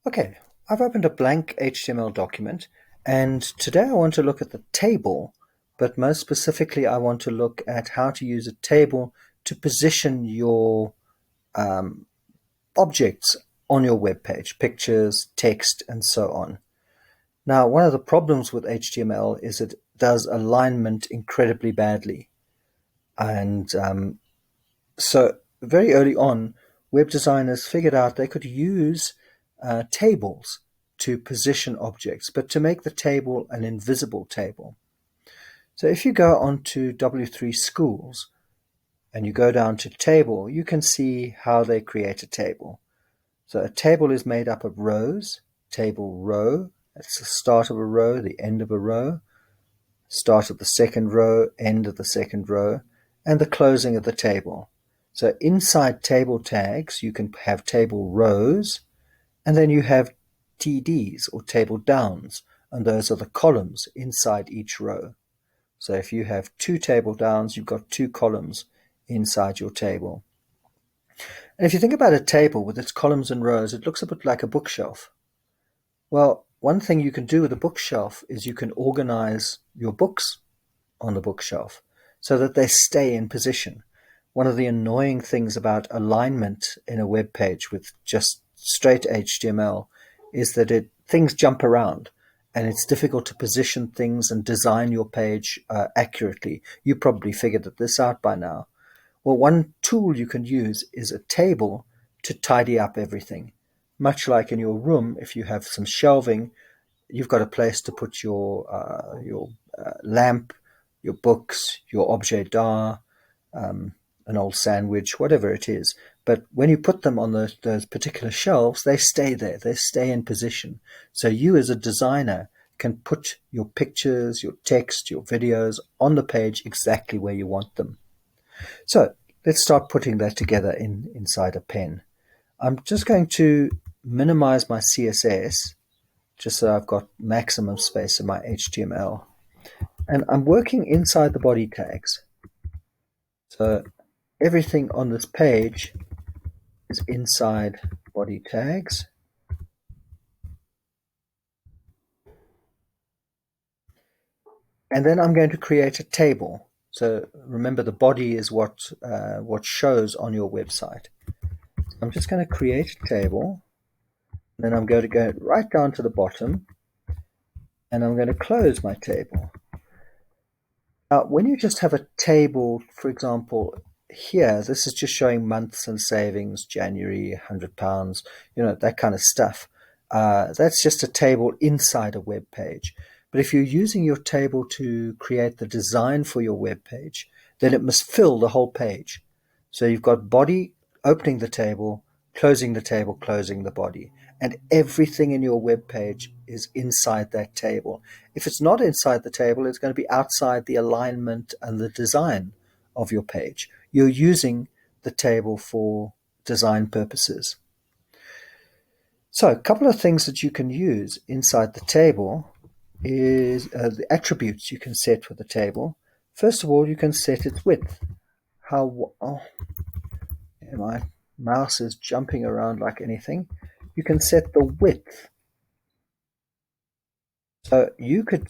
Okay, I've opened a blank HTML document, and today I want to look at the table, but most specifically, I want to look at how to use a table to position your objects on your web page, pictures, text, and so on. Now, one of the problems with HTML is it does alignment incredibly badly. And so, very early on, web designers figured out they could use tables to position objects, but to make the table an invisible table. So if you go onto W3 Schools and you go down to table, you can see how they create a table. So a table is made up of rows, table row, that's the start of a row, the end of a row, start of the second row, end of the second row, and the closing of the table. So inside table tags, you can have table rows, and then you have TDs or table downs, and those are the columns inside each row. So if you have two table downs, you've got two columns inside your table. And if you think about a table with its columns and rows, it looks a bit like a bookshelf. Well, one thing you can do with a bookshelf is you can organize your books on the bookshelf so that they stay in position. One of the annoying things about alignment in a web page with just straight HTML is that things jump around and it's difficult to position things and design your page accurately. You probably figured this out by now. Well, one tool you can use is a table to tidy up everything. Much like in your room, if you have some shelving, you've got a place to put your lamp, your books, your objet d'art, an old sandwich, whatever it is. But when you put them on those particular shelves, they stay there. They stay in position. So you as a designer can put your pictures, your text, your videos on the page exactly where you want them. So let's start putting that together inside a pen. I'm just going to minimize my CSS just so I've got maximum space in my HTML. And I'm working inside the body tags. So everything on this page is inside body tags. And then I'm going to create a table. So remember, the body is what shows on your website. I'm just going to create a table. Then I'm going to go right down to the bottom, and I'm going to close my table. Now, when you just have a table, for example, here, this is just showing months and savings, January, £100, that kind of stuff. That's just a table inside a web page. But if you're using your table to create the design for your web page, then it must fill the whole page. So you've got body opening the table, closing the body. And everything in your web page is inside that table. If it's not inside the table, it's going to be outside the alignment and the design of your page. You're using the table for design purposes. So a couple of things that you can use inside the table is the attributes you can set for the table. First of all, you can set its width. My mouse is jumping around like anything. You can set the width. So you could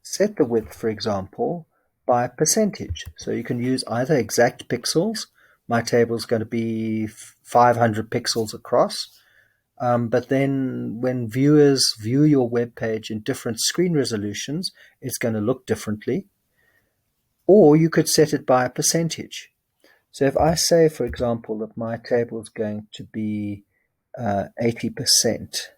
set the width, for example, by percentage. So you can use either exact pixels. My table is going to be 500 pixels across. But then when viewers view your web page in different screen resolutions, it's going to look differently. Or you could set it by a percentage. So if I say, for example, that my table is going to be 80%,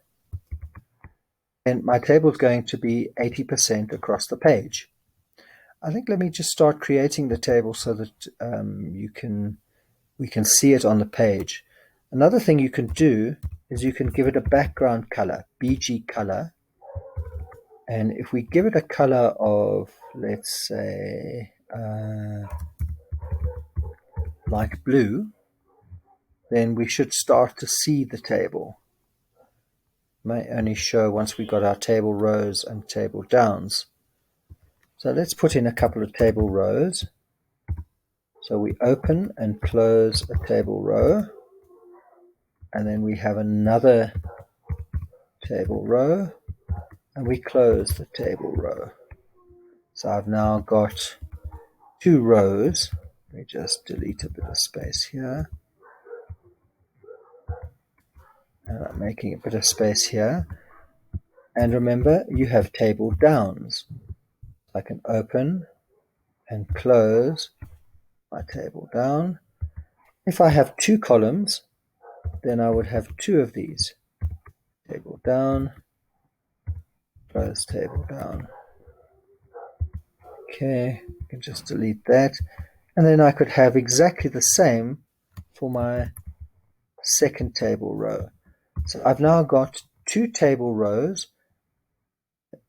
then my table is going to be 80% across the page. I think let me just start creating the table so that we can see it on the page. Another thing you can do is you can give it a background color, BG color. And if we give it a color of, let's say, light blue, then we should start to see the table. May only show once we've got our table rows and table downs. So let's put in a couple of table rows. So we open and close a table row, and then we have another table row, and we close the table row. So I've now got two rows. Let me just delete a bit of space here. And I'm making a bit of space here. And remember, you have table downs. I can open and close my table down. If I have two columns, then I would have two of these. Table down, close table down. Okay, I can just delete that. And then I could have exactly the same for my second table row. So I've now got two table rows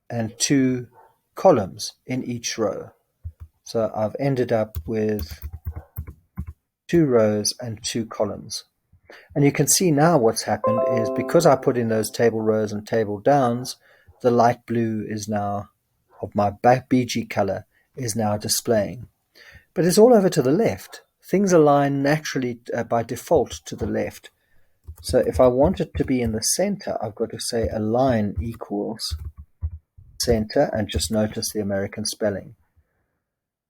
and two columns in each row. So I've ended up with two rows and two columns. And you can see now what's happened is because I put in those table rows and table downs, the light blue is now, of my BG color, is now displaying. But it's all over to the left. Things align naturally by default to the left. So if I want it to be in the center, I've got to say align equals center, and just notice the American spelling.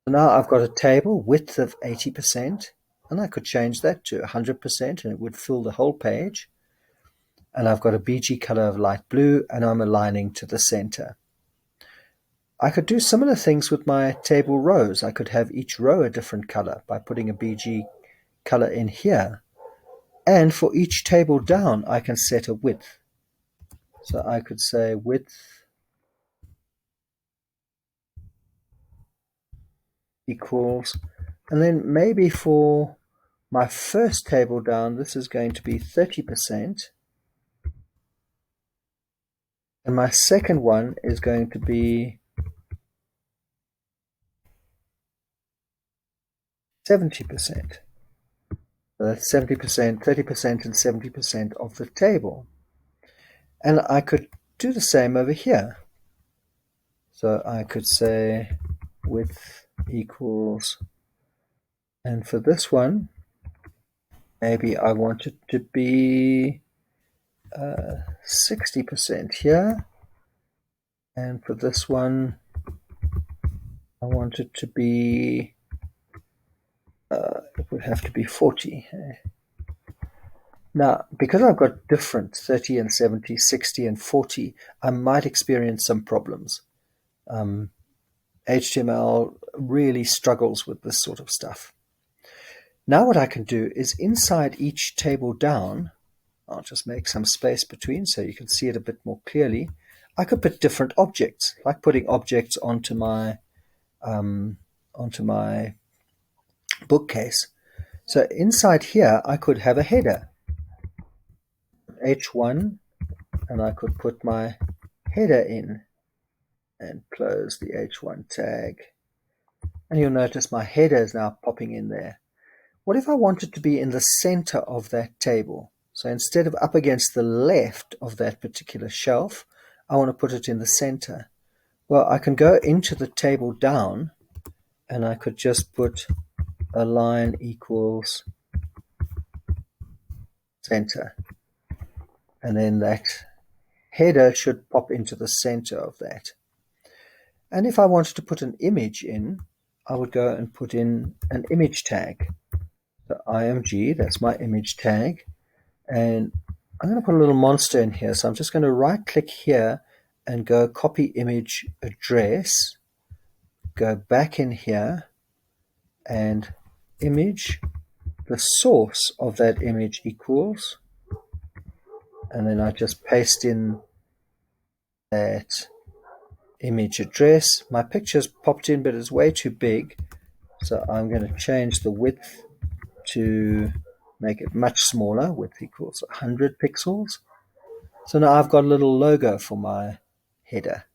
So now I've got a table width of 80%, and I could change that to 100% and it would fill the whole page. And I've got a BG color of light blue, and I'm aligning to the center. I could do similar things with my table rows. I could have each row a different color by putting a BG color in here. And for each table down, I can set a width. So I could say width equals, and then maybe for my first table down, this is going to be 30%. And my second one is going to be 70%. So that's 70%, 30%, and 70% of the table. And I could do the same over here. So I could say width equals, and for this one, maybe I want it to be 60% here. And for this one, I want it to be, it would have to be 40. Now, because I've got different 30 and 70, 60 and 40, I might experience some problems. HTML really struggles with this sort of stuff. Now what I can do is inside each table down, I'll just make some space between so you can see it a bit more clearly. I could put different objects, like putting objects onto my bookcase. So inside here, I could have a header, H1, and I could put my header in and close the H1 tag. And you'll notice my header is now popping in there. What if I want it to be in the center of that table? So instead of up against the left of that particular shelf, I want to put it in the center. Well, I can go into the table down, and I could just put align equals center. And then that header should pop into the center of that. And if I wanted to put an image in, I would go and put in an image tag. So img, that's my image tag. And I'm going to put a little monster in here. So I'm just going to right click here and go copy image address, go back in here and image, the source of that image equals, and then I just paste in that image address. My picture's popped in, but it's way too big. So I'm going to change the width to make it much smaller. Width equals 100 pixels. So now I've got a little logo for my header.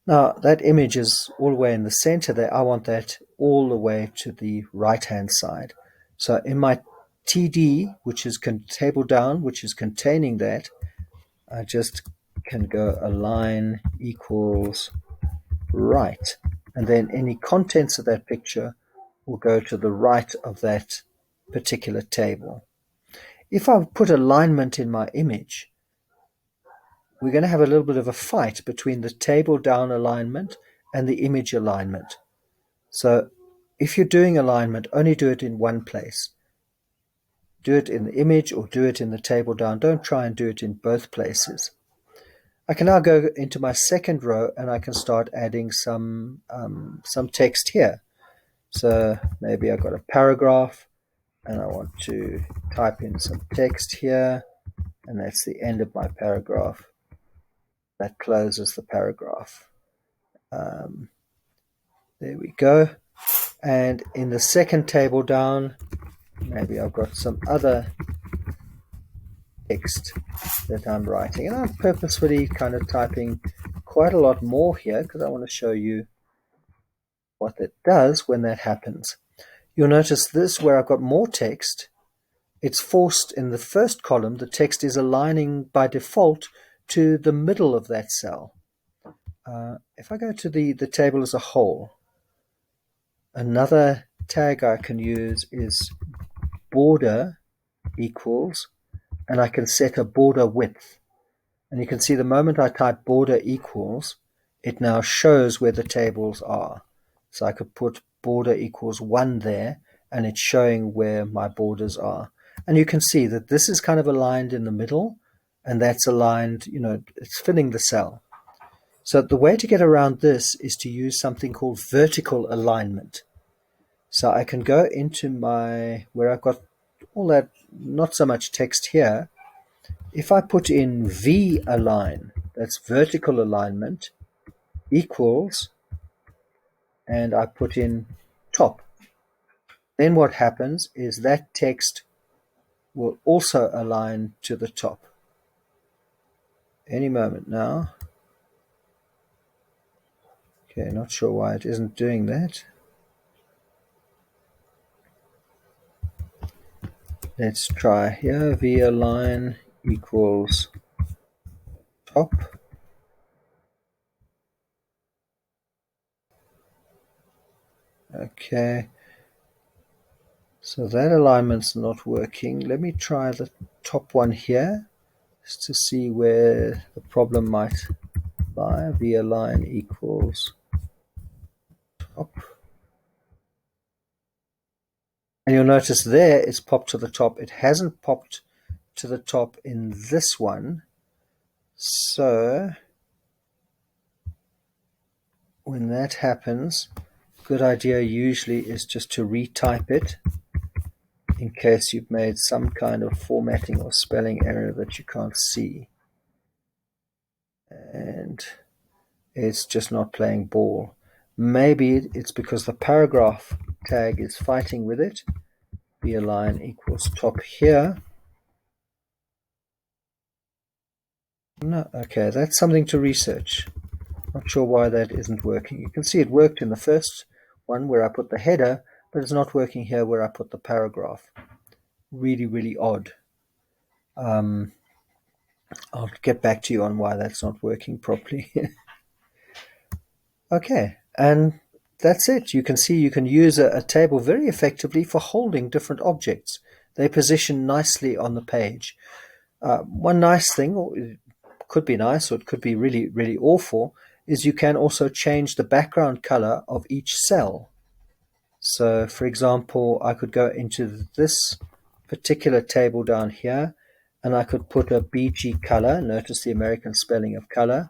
Now that image is all the way in the center there. I want that all the way to the right hand side. So in my TD, which is table down, which is containing that, I just can go align equals right. And then any contents of that picture will go to the right of that particular table. If I put alignment in my image, we're going to have a little bit of a fight between the table down alignment and the image alignment. So if you're doing alignment, only do it in one place. Do it in the image or do it in the table down. Don't try and do it in both places. I can now go into my second row and I can start adding some text here. So maybe I've got a paragraph and I want to type in some text here, and that's the end of my paragraph. That closes the paragraph. There we go. And in the second table down, maybe I've got some other text that I'm writing. And I'm purposefully kind of typing quite a lot more here because I want to show you what that does when that happens. You'll notice this where I've got more text. It's forced in the first column. The text is aligning by default to the middle of that cell. If I go to the table as a whole, another tag I can use is border equals, and I can set a border width. And you can see the moment I type border equals, it now shows where the tables are. So I could put border equals 1 there, and it's showing where my borders are. And you can see that this is kind of aligned in the middle, and that's aligned, it's filling the cell. So the way to get around this is to use something called vertical alignment. So I can go into where I've got all that, not so much text here. If I put in V-align, that's vertical alignment, equals, and I put in top, then what happens is that text will also align to the top. Any moment now. Okay, not sure why it isn't doing that. Let's try here. V-align equals top. Okay. So that alignment's not working. Let me try the top one here just to see where the problem might lie. V-align equals top. And you'll notice there it's popped to the top. It hasn't popped to the top in this one. So when that happens, good idea usually is just to retype it in case you've made some kind of formatting or spelling error that you can't see. And it's just not playing ball. Maybe it's because the paragraph tag is fighting with it. V-align equals top here. No, okay, that's something to research. Not sure why that isn't working. You can see it worked in the first one where I put the header, but it's not working here where I put the paragraph. Really, really odd. I'll get back to you on why that's not working properly. Okay, and that's it. You can see you can use a table very effectively for holding different objects. They position nicely on the page. One nice thing, or it could be nice or it could be really, really awful, is you can also change the background color of each cell. So, for example, I could go into this particular table down here, and I could put a BG color. Notice the American spelling of color.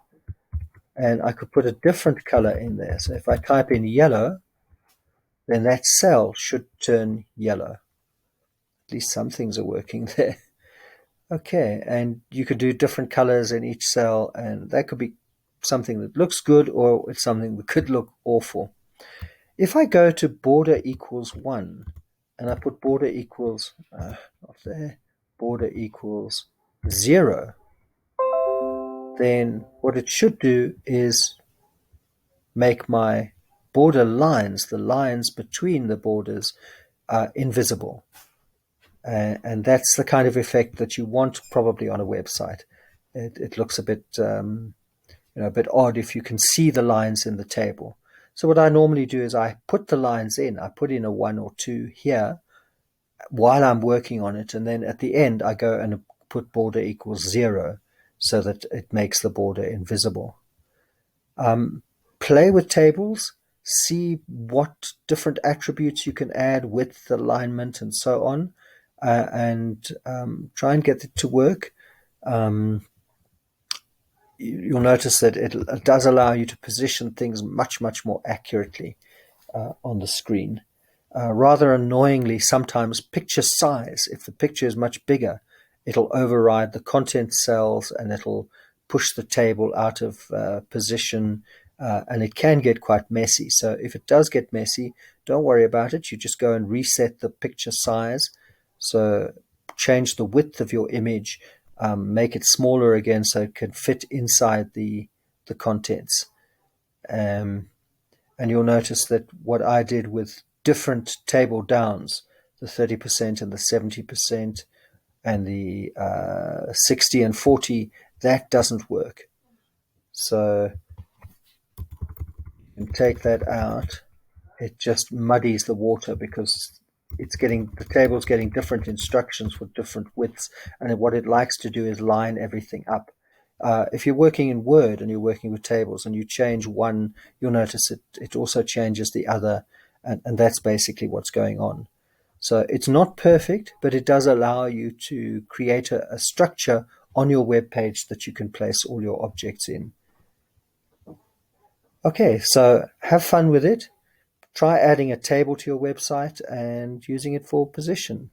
And I could put a different color in there. So if I type in yellow, then that cell should turn yellow. At least some things are working there. Okay, and you could do different colors in each cell, and that could be something that looks good, or it's something that could look awful. If I go to border equals 1, and I put border equals, not there, border equals 0, then what it should do is make my border lines, the lines between the borders, invisible. And that's the kind of effect that you want probably on a website. It looks a bit, a bit odd if you can see the lines in the table. So what I normally do is I put the lines in. I put in a 1 or 2 here while I'm working on it, and then at the end I go and put border equals 0. so that it makes the border invisible. Play with tables, see what different attributes you can add, width, alignment, and so on, and try and get it to work. You'll notice that it does allow you to position things much, much more accurately on the screen. Rather annoyingly, sometimes picture size, if the picture is much bigger, it'll override the content cells and it'll push the table out of position, and it can get quite messy. So if it does get messy, don't worry about it. You just go and reset the picture size. So change the width of your image, make it smaller again so it can fit inside the contents. And you'll notice that what I did with different table downs, the 30% and the 70% and the 60 and 40, that doesn't work. So you can take that out. It just muddies the water because the table's getting different instructions for different widths, and what it likes to do is line everything up. If you're working in Word and you're working with tables and you change one, you'll notice it also changes the other, and that's basically what's going on. So it's not perfect, but it does allow you to create a structure on your web page that you can place all your objects in. Okay, so have fun with it. Try adding a table to your website and using it for position.